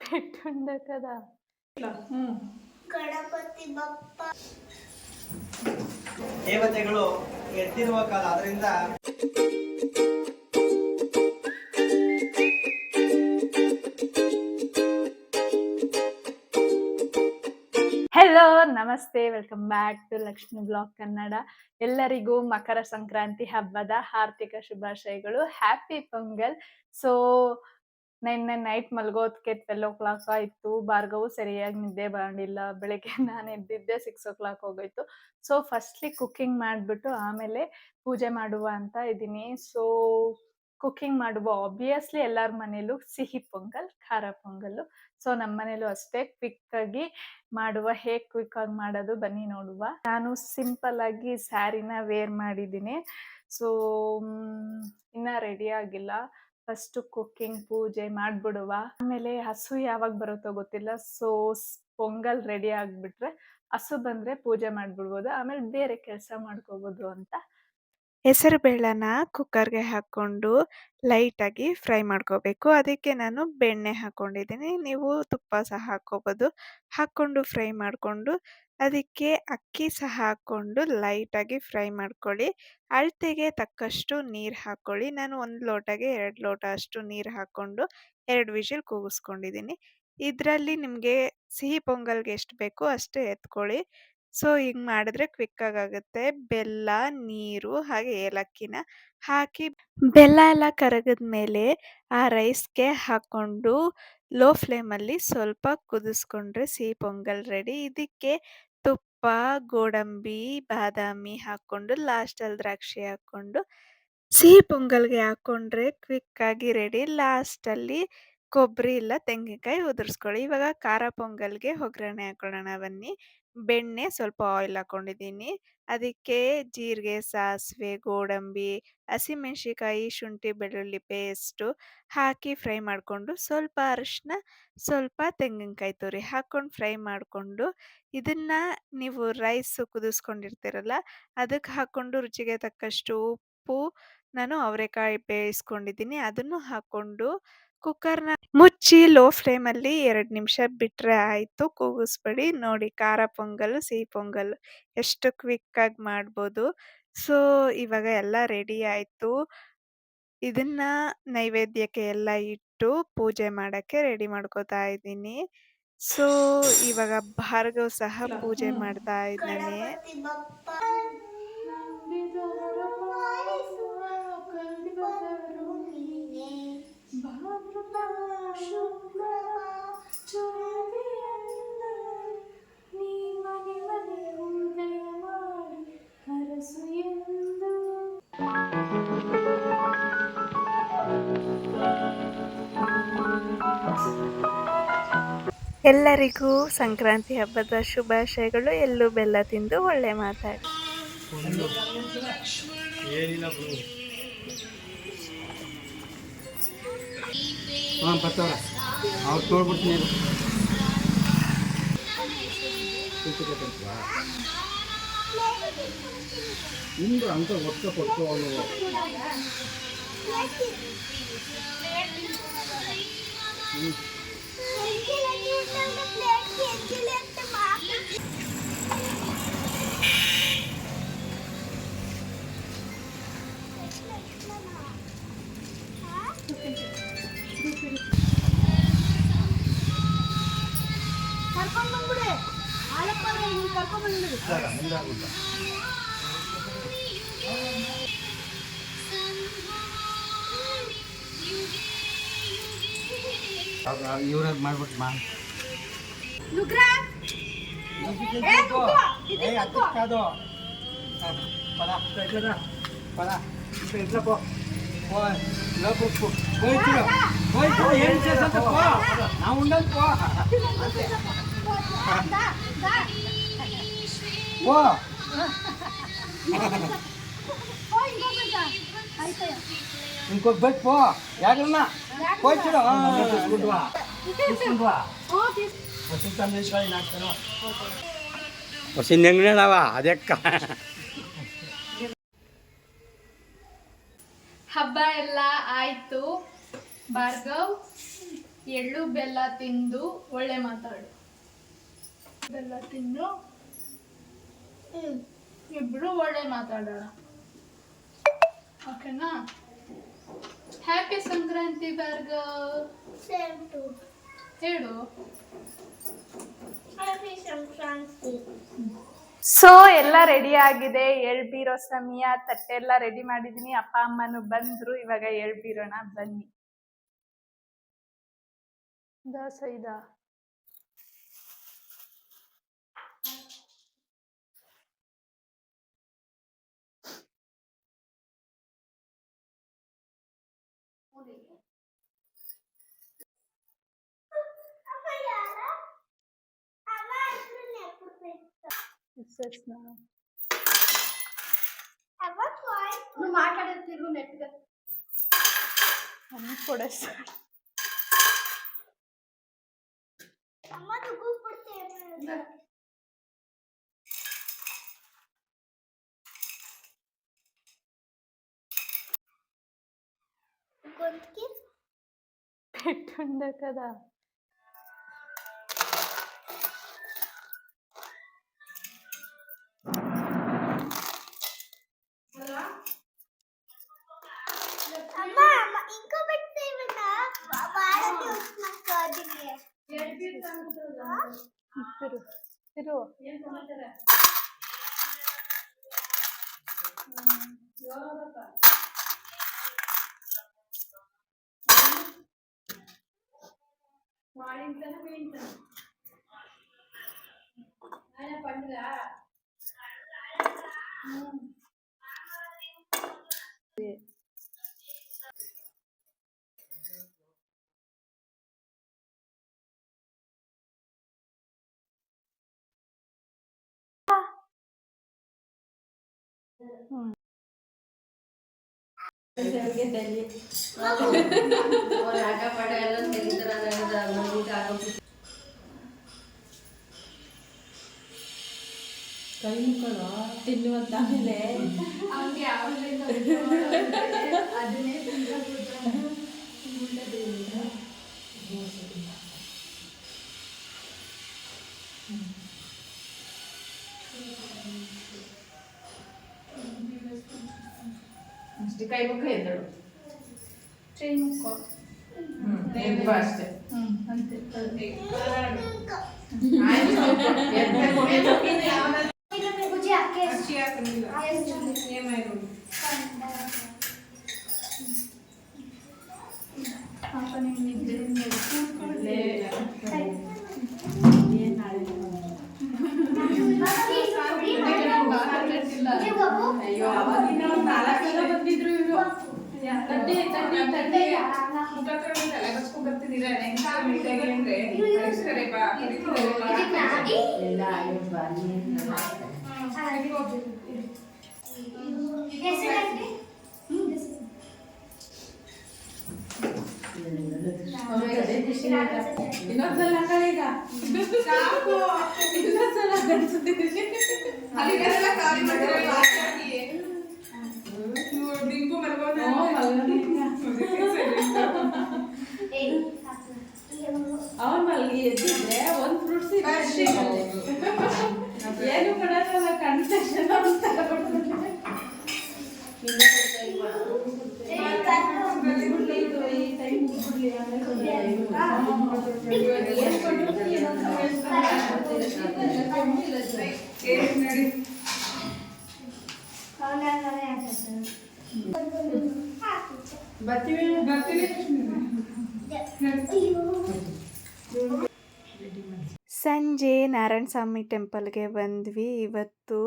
పెట్టుండ కదా. ಗಣಪತಿ ಬಪ್ಪ ದೇವತೆಗಳು ಎದ್ದಿರುವ ಕಾಲ ಅದರಿಂದ ಹೆಲೋ ನಮಸ್ತೆ, welcome back to Lakshmi blog Kannada. ಎಲ್ಲರಿಗೂ ಮಕರ ಸಂಕ್ರಾಂತಿ ಹಬ್ಬದ ಹಾರ್ದಿಕ ಶುಭಾಶಯಗಳು. ಹ್ಯಾಪಿ ಪೊಂಗಲ್. ಸೊ ನಿನ್ನೆ ನೈಟ್ ಮಲ್ಗೋದಕ್ಕೆ 12 ಆಯಿತು. ಭಾರ್ಗವು ಸರಿಯಾಗಿ ನಿದ್ದೆ ಮಾಡಿಲ್ಲ. ಬೆಳಗ್ಗೆ ನಾನು ಎದ್ದಿದ್ದೆ 6 ಹೋಗೋಯ್ತು. ಸೊ ಫಸ್ಟ್ಲಿ ಕುಕ್ಕಿಂಗ್ ಮಾಡಿಬಿಟ್ಟು ಆಮೇಲೆ ಪೂಜೆ ಮಾಡುವ ಅಂತ ಇದ್ದೀನಿ. ಸೊ ಕುಕ್ಕಿಂಗ್ ಮಾಡುವ ಆಬ್ವಿಯಸ್ಲಿ ಎಲ್ಲರ ಮನೇಲೂ ಸಿಹಿ ಪೊಂಗಲ್, ಖಾರ ಪೊಂಗಲ್ಲು. ಸೊ ನಮ್ಮ ಮನೇಲೂ ಅಷ್ಟೇ ಕ್ವಿಕ್ ಆಗಿ ಮಾಡುವ. ಹೇಗೆ ಕ್ವಿಕ್ ಆಗಿ ಮಾಡೋದು ಬನ್ನಿ ನೋಡುವ. ನಾನು ಸಿಂಪಲ್ ಆಗಿ ಸ್ಯಾರಿನ ವೇರ್ ಮಾಡಿದ್ದೀನಿ. ಸೊ ಇನ್ನ ರೆಡಿ ಆಗಿಲ್ಲ. ಫಸ್ಟ್ ಕುಕ್ಕಿಂಗ್ ಪೂಜೆ ಮಾಡ್ಬಿಡುವ, ಆಮೇಲೆ ಹಸು ಯಾವಾಗ ಬರುತ್ತೋ ಗೊತ್ತಿಲ್ಲ. ಸೊ ಪೊಂಗಲ್ ರೆಡಿ ಆಗ್ಬಿಟ್ರೆ ಹಸು ಬಂದ್ರೆ ಪೂಜೆ ಮಾಡ್ಬಿಡ್ಬೋದು, ಆಮೇಲೆ ಬೇರೆ ಕೆಲಸ ಮಾಡ್ಕೋಬೋದು ಅಂತ. ಹೆಸರು ಬೇಳೆನ ಕುಕ್ಕರ್ಗೆ ಹಾಕ್ಕೊಂಡು ಲೈಟಾಗಿ ಫ್ರೈ ಮಾಡ್ಕೋಬೇಕು. ಅದಕ್ಕೆ ನಾನು ಬೆಣ್ಣೆ ಹಾಕ್ಕೊಂಡಿದ್ದೀನಿ. ನೀವು ತುಪ್ಪ ಸಹ ಹಾಕ್ಕೋಬೋದು. ಹಾಕ್ಕೊಂಡು ಫ್ರೈ ಮಾಡಿಕೊಂಡು ಅದಕ್ಕೆ ಅಕ್ಕಿ ಸಹ ಹಾಕ್ಕೊಂಡು ಲೈಟಾಗಿ ಫ್ರೈ ಮಾಡ್ಕೊಳ್ಳಿ. ಅಳತೆಗೆ ತಕ್ಕಷ್ಟು ನೀರು ಹಾಕ್ಕೊಳ್ಳಿ. ನಾನು 1 ಲೋಟಗೆ 2 ಲೋಟ ಅಷ್ಟು ನೀರು ಹಾಕ್ಕೊಂಡು 2 ವಿಷಲ್ ಕೂಗಿಸ್ಕೊಂಡಿದ್ದೀನಿ. ಇದರಲ್ಲಿ ನಿಮಗೆ ಸಿಹಿ ಪೊಂಗಲ್ಗೆ ಎಷ್ಟು ಬೇಕೋ ಅಷ್ಟೇ ಎತ್ಕೊಳ್ಳಿ. ಸೊ ಹಿಂಗೆ ಮಾಡಿದ್ರೆ ಕ್ವಿಕ್ಕಾಗಿ ಆಗುತ್ತೆ. ಬೆಲ್ಲ, ನೀರು ಹಾಗೆ ಏಲಕ್ಕಿನ ಹಾಕಿ ಬೆಲ್ಲ ಎಲ್ಲ ಕರಗಿದ್ಮೇಲೆ ಆ ರೈಸ್ಗೆ ಹಾಕ್ಕೊಂಡು ಲೋ ಫ್ಲೇಮಲ್ಲಿ ಸ್ವಲ್ಪ ಕುದಿಸ್ಕೊಂಡ್ರೆ ಸಿಹಿ ಪೊಂಗಲ್ ರೆಡಿ. ಇದಕ್ಕೆ ತುಪ್ಪ, ಗೋಡಂಬಿ, ಬಾದಾಮಿ ಹಾಕ್ಕೊಂಡು ಲಾಸ್ಟಲ್ಲಿ ದ್ರಾಕ್ಷಿ ಹಾಕ್ಕೊಂಡು ಸಿಹಿ ಪೊಂಗಲ್ಗೆ ಹಾಕ್ಕೊಂಡ್ರೆ ಕ್ವಿಕ್ಕಾಗಿ ರೆಡಿ. ಲಾಸ್ಟಲ್ಲಿ ಕೊಬ್ಬರಿ ಇಲ್ಲ ತೆಂಗಿನಕಾಯಿ ಉದುರಿಸ್ಕೊಳ್ಳಿ. ಇವಾಗ ಖಾರ ಪೊಂಗಲ್ಗೆ ಒಗ್ಗರಣೆ ಹಾಕೊಳ್ಳೋಣ ಬನ್ನಿ. ಬೆಣ್ಣೆ, ಸ್ವಲ್ಪ ಆಯಿಲ್ ಹಾಕ್ಕೊಂಡಿದ್ದೀನಿ. ಅದಕ್ಕೆ ಜೀರಿಗೆ, ಸಾಸಿವೆ, ಗೋಡಂಬಿ, ಹಸಿಮೆಣ್ಸಿಕಾಯಿ, ಶುಂಠಿ ಬೆಳ್ಳುಳ್ಳಿ ಪೇಸ್ಟು ಹಾಕಿ ಫ್ರೈ ಮಾಡಿಕೊಂಡು ಸ್ವಲ್ಪ ಅರಿಶಿನ, ಸ್ವಲ್ಪ ತೆಂಗಿನಕಾಯಿ ತುರಿ ಹಾಕ್ಕೊಂಡು ಫ್ರೈ ಮಾಡಿಕೊಂಡು ಇದನ್ನು ನೀವು ರೈಸ್ ಕುದಿಸ್ಕೊಂಡಿರ್ತೀರಲ್ಲ ಅದಕ್ಕೆ ಹಾಕ್ಕೊಂಡು ರುಚಿಗೆ ತಕ್ಕಷ್ಟು ಉಪ್ಪು, ನಾನು ಅವರೆಕಾಯಿ ಬೇಯಿಸ್ಕೊಂಡಿದ್ದೀನಿ ಅದನ್ನು ಹಾಕ್ಕೊಂಡು ಕುಕ್ಕರ್ನ ಮುಚ್ಚಿ ಲೋ ಫ್ಲೇಮಲ್ಲಿ 2 ನಿಮಿಷ ಬಿಟ್ಟರೆ ಆಯಿತು. ಕೂಗಿಸ್ಬೇಡಿ. ನೋಡಿ, ಖಾರ ಪೊಂಗಲ್, ಸಿಹಿ ಪೊಂಗಲ್ ಎಷ್ಟು ಕ್ವಿಕ್ಕಾಗಿ ಮಾಡ್ಬೋದು. ಸೊ ಇವಾಗ ಎಲ್ಲ ರೆಡಿ ಆಯಿತು. ಇದನ್ನು ನೈವೇದ್ಯಕ್ಕೆ ಎಲ್ಲ ಇಟ್ಟು ಪೂಜೆ ಮಾಡೋಕ್ಕೆ ರೆಡಿ ಮಾಡ್ಕೋತಾ ಇದ್ದೀನಿ. ಸೊ ಇವಾಗ ಭಾರ್ಗವ್ ಸಹ ಪೂಜೆ ಮಾಡ್ತಾ ಇದ್ದಾನೆ. ಗಣಪತಿ ಬಪ್ಪ ಎಲ್ಲರಿಗೂ ಸಂಕ್ರಾಂತಿ ಹಬ್ಬದ ಶುಭಾಶಯಗಳು. ಎಳ್ಳು ಬೆಲ್ಲ ತಿಂದು ಒಳ್ಳೆ ಮಾತಾಡಿ. ಏನಿಲ್ಲ ಬರ್ತಾವ್ರ ಅವ್ರು ನೋಡ್ಬಿಡ್ತೀನಿ. ನಿಮ್ದು ಅಂತ ಒಟ್ಟು ಕೊಟ್ಟು ಕರ್ಕೊಂಡ್ಬಂದ್ಬಿಡಿ. ಆಳಪ್ಪ ಕರ್ಕೊಂಡ್ಬಂದ್ಬಿಡಿ. ಇವ್ರದ್ದು ಮಾಡ್ಬಿಟ್ಟು ಮಾಡಿ ನಾವು ఉండದು ఇంకొక పో యాగన్నా పోయిచ్చుడు తీసుకుంటువా వచ్చింది ఎంగినావా ಅದೆಕ್ಕ ಹಬ್ಬ ಎಲ್ಲ ಆಯ್ತು. ಭಾರ್ಗವ್, ಎಳ್ಳು ಬೆಲ್ಲ ತಿಂದು ಒಳ್ಳೆ ಮಾತಾಡು. ಬೆಲ್ಲ ತಿಂದು ಇಬ್ರು ಒಳ್ಳೆ ಮಾತಾಡೋಣ, ಓಕೆನಾ? Happy Sankranti Bhargav. Same to ಹೇಳು. ಹ್ಯಾಪಿ ಸಂಕ್ರಾಂತಿ. ಸೊ ಎಲ್ಲ ರೆಡಿ ಆಗಿದೆ, ಎಳ್ಬೀರೋ ಸಮಯ. ತಟ್ಟೆ ಎಲ್ಲ ರೆಡಿ ಮಾಡಿದೀನಿ. ಅಪ್ಪ ಅಮ್ಮನು ಬಂದ್ರು, ಇವಾಗ ಎಳ್ಬೀರೋಣ ಬನ್ನಿ. ದೋಸೆ ಇದಾ? నువ్వు మాట్లాడేది తిరుగు నెట్గా అన్నీ కొడేస్తాడు. అమ్మ దుగ్గు పడితే గొంతుకి పెట్టుండే కదా. అమ్మ అమ్మ ఇంకో పెడితే ఇవ్వనా వాడకి వచ్చిన కాదిని తిరు తిరు. పండుగ ತಿನ್ನುವಂತ ಆಮೇಲೆ ಅವನಿಗೆ ಯಾವಾಗಲಿಂದ ಅದನ್ನೇ ಅಷ್ಟೇ ಕೈ ಮುಖ ಎದ್ದಳು ಟ್ರೈ ಮುಕ್ಕೋ ಅಷ್ಟೇ ಅಂತೆ. ಪಾಪ ನಿನ್ನಿದ್ರೆ ಕೂತ್ಕೊಳ್ಳೆ. ಅಯ್ಯೋ ಅವಾಗಿನ 4 ಜನ ಬಂದಿದ್ರು ಇವರು. ತಟ್ಟೆ ತಟ್ಟೆ ತಟ್ಟೆ ತಲೆ ಬಸ್ಕೊಂಡ್ ಬರ್ತಿದ್ದೀರಾ ಮೀಟಾಗಿ ಅಂದ್ರೆ ಕಳಿಸ್ತಾರೆ ಬಾ ಎಲ್ಲ ಇನ್ನೊಂದ್ಸಲ ಕಳೀಗ ಸಾಕು ಇನ್ನೊಂದ್ಸಲ ಗಡಿಸ್ತಿದ್ದೀನಿ ಅಲ್ಲಿಗೆಲ್ಲ ಖಾಲಿ ಮಾಡಿದ್ರೆ ಡಿಂಪು ಮಲ್ಕೊಂಡು ಅವನ್ ಮಲ್ಗಿ ಎದ್ದಿದ್ರೆ ಒಂದ್ ಫ್ರೂಟ್ಸ್ ಏನು ಕೊಡಲ್ಲ ಕನ್ಸೆಷನ್ ಅಂತ ಸಂಜೆ ನಾರಾಯಣ ಸ್ವಾಮಿ ಟೆಂಪಲ್ಗೆ ಬಂದ್ವಿ. ಇವತ್ತು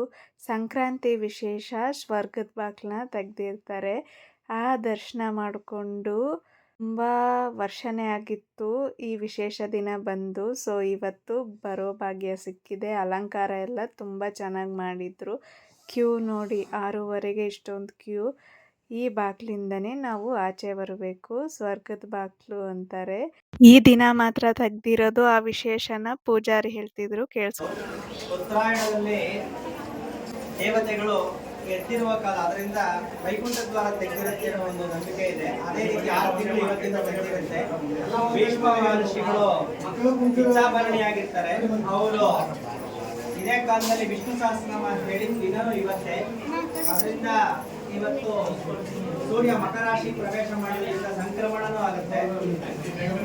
ಸಂಕ್ರಾಂತಿ ವಿಶೇಷ, ಸ್ವರ್ಗದ ಬಾಗಿಲನ್ನ ತೆಗೆದಿರ್ತಾರೆ. ಆ ದರ್ಶನ ಮಾಡಿಕೊಂಡು ತುಂಬ ವರ್ಷನೇ ಆಗಿತ್ತು ಈ ವಿಶೇಷ ದಿನ ಬಂದು. ಸೊ ಇವತ್ತು ಬರೋ ಭಾಗ್ಯ ಸಿಕ್ಕಿದೆ. ಅಲಂಕಾರ ಎಲ್ಲ ತುಂಬ ಚೆನ್ನಾಗಿ ಮಾಡಿದರು. ಕ್ಯೂ ನೋಡಿ, 6:30ಗೆ ಇಷ್ಟೊಂದು ಕ್ಯೂ. ಈ ಬಾಗಿಲಿಂದನೇ ನಾವು ಆಚೆ ಬರಬೇಕು. ಸ್ವರ್ಗದ ಬಾಗಿಲು ಅಂತಾರೆ. ಈ ದಿನ ಮಾತ್ರ ತೆಗ್ದಿರೋದು. ಆ ವಿಶೇಷನ ಪೂಜಾರಿ ಹೇಳ್ತಿದ್ರು, ಕೇಳಿಸ್ಕೊಂಡು. ಉತ್ತರಾಯಣದಲ್ಲಿ ದೇವತೆಗಳು ಎದ್ದಿರುವ ಕಾಲ, ಅದರಿಂದ ವೈಕುಂಠ ದ್ವಾರ ತೆಗೆದಿರುತ್ತೆ ಅನ್ನೋ ಒಂದು ನಂಬಿಕೆ ಇದೆ. ಅದೇ ರೀತಿ 6 ತಿಂಗಳು ಇವತ್ತಿಂದ ತೆಗೆದಿರುತ್ತೆ. ಭೀಷ್ಮ ಮಹರ್ಷಿಗಳು ಇಚ್ಛಾಭರಣಿಯಾಗಿರ್ತಾರೆ. ಅವರು ಇದೇ ಕಾಲದಲ್ಲಿ ವಿಷ್ಣು ಸಹಸ್ರನಾಮ ಹೇಳಿದ ದಿನವೂ ಇವತ್ತೇ. ಅದರಿಂದ ಇವತ್ತು ಸೂರ್ಯ ಮಕರ ರಾಶಿ ಪ್ರವೇಶ ಮಾಡೋದ್ರಿಂದ ಸಂಕ್ರಮಣನೂ ಆಗುತ್ತೆ.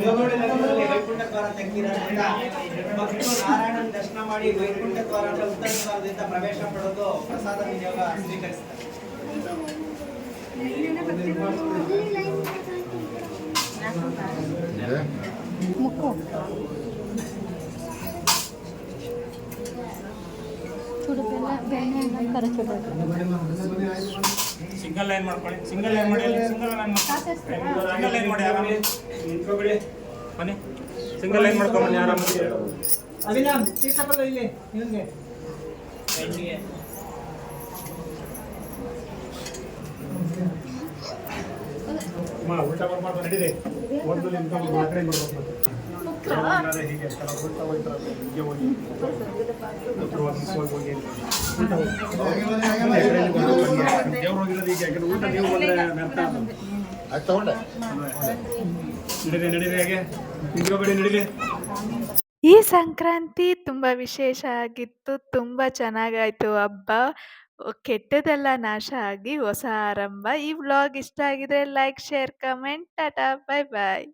ಯೋಗೋಳಿ ನಗರದಲ್ಲಿ ವೈಕುಂಠ ದ್ವಾರ ತೆಗೆದಿರೋದ್ರಿಂದ ಭಕ್ತರು ನಾರಾಯಣನ ದರ್ಶನ ಮಾಡಿ ವೈಕುಂಠ ದ್ವಾರ ಅಂದ್ರೆ ಉತ್ತರ ದ್ವಾರದಿಂದ ಪ್ರವೇಶ ಪಡೆದು ಪ್ರಸಾದ ವಿನಿಯೋಗ ಸ್ವೀಕರಿಸ್ತಾರೆ. ಸಿಂಗಲ್ ಲೈನ್ ಮಾಡ್ಕೊಳ್ಳಿ. ಸಿಂಗಲ್ ಲೈನ್ ಮಾಡಿ. ಸಿಂಗಲ್ ಲೈನ್ ಮಾಡಿ ಆರಾಮಾಗಿ ನಿಂತ್ಕೊಬಿಡಿ. ಬನ್ನಿ, ಸಿಂಗಲ್ ಲೈನ್ ಮಾಡ್ಕೊಂಬನ್ನಿ ಆರಾಮಾಗಿ. ಅಭಿರಾಮ್ ತೀರ್ಥಪದ ಇಲ್ಲಿ ನಿಮಗೆ ಉಲ್ಟಾ ಬರ್ಬಾರ್ದು, ನಡೀರಿ. ಒಂದು ನಿಂತ್ಕೊಂಡು ಆ ಕಡೆ ಬರ್ಬೇಕು. ಹೀಗೆ ಉಲ್ಟಾ ಹೋಗ್ತಾರೆ, ಹೀಗೆ ಹೋಗಿ ಹೋಗಿ ದೇವ್ರು ಹೋಗಿರೋದು ಹೀಗೆ. ಯಾಕಂದ್ರೆ ಊಟ ನೀವು ಬಂದ್ರೆ ವ್ಯರ್ಥ. ನಡೀರಿ ಹೇಗೆ ನಿಂತ್ಕೊಬೇಡಿ, ನಡೀರಿ. ಈ ಸಂಕ್ರಾಂತಿ ತುಂಬ ವಿಶೇಷ ಆಗಿತ್ತು. ತುಂಬ ಚೆನ್ನಾಗಾಯ್ತು ಹಬ್ಬ. ಕೆಟ್ಟದೆಲ್ಲ ನಾಶ ಆಗಿ ಹೊಸ ಆರಂಭ. ಈ ವ್ಲಾಗ್ ಇಷ್ಟ ಆಗಿದ್ರೆ ಲೈಕ್, ಶೇರ್, ಕಮೆಂಟ್. ಟಾಟಾ, ಬಾಯ್ ಬಾಯ್.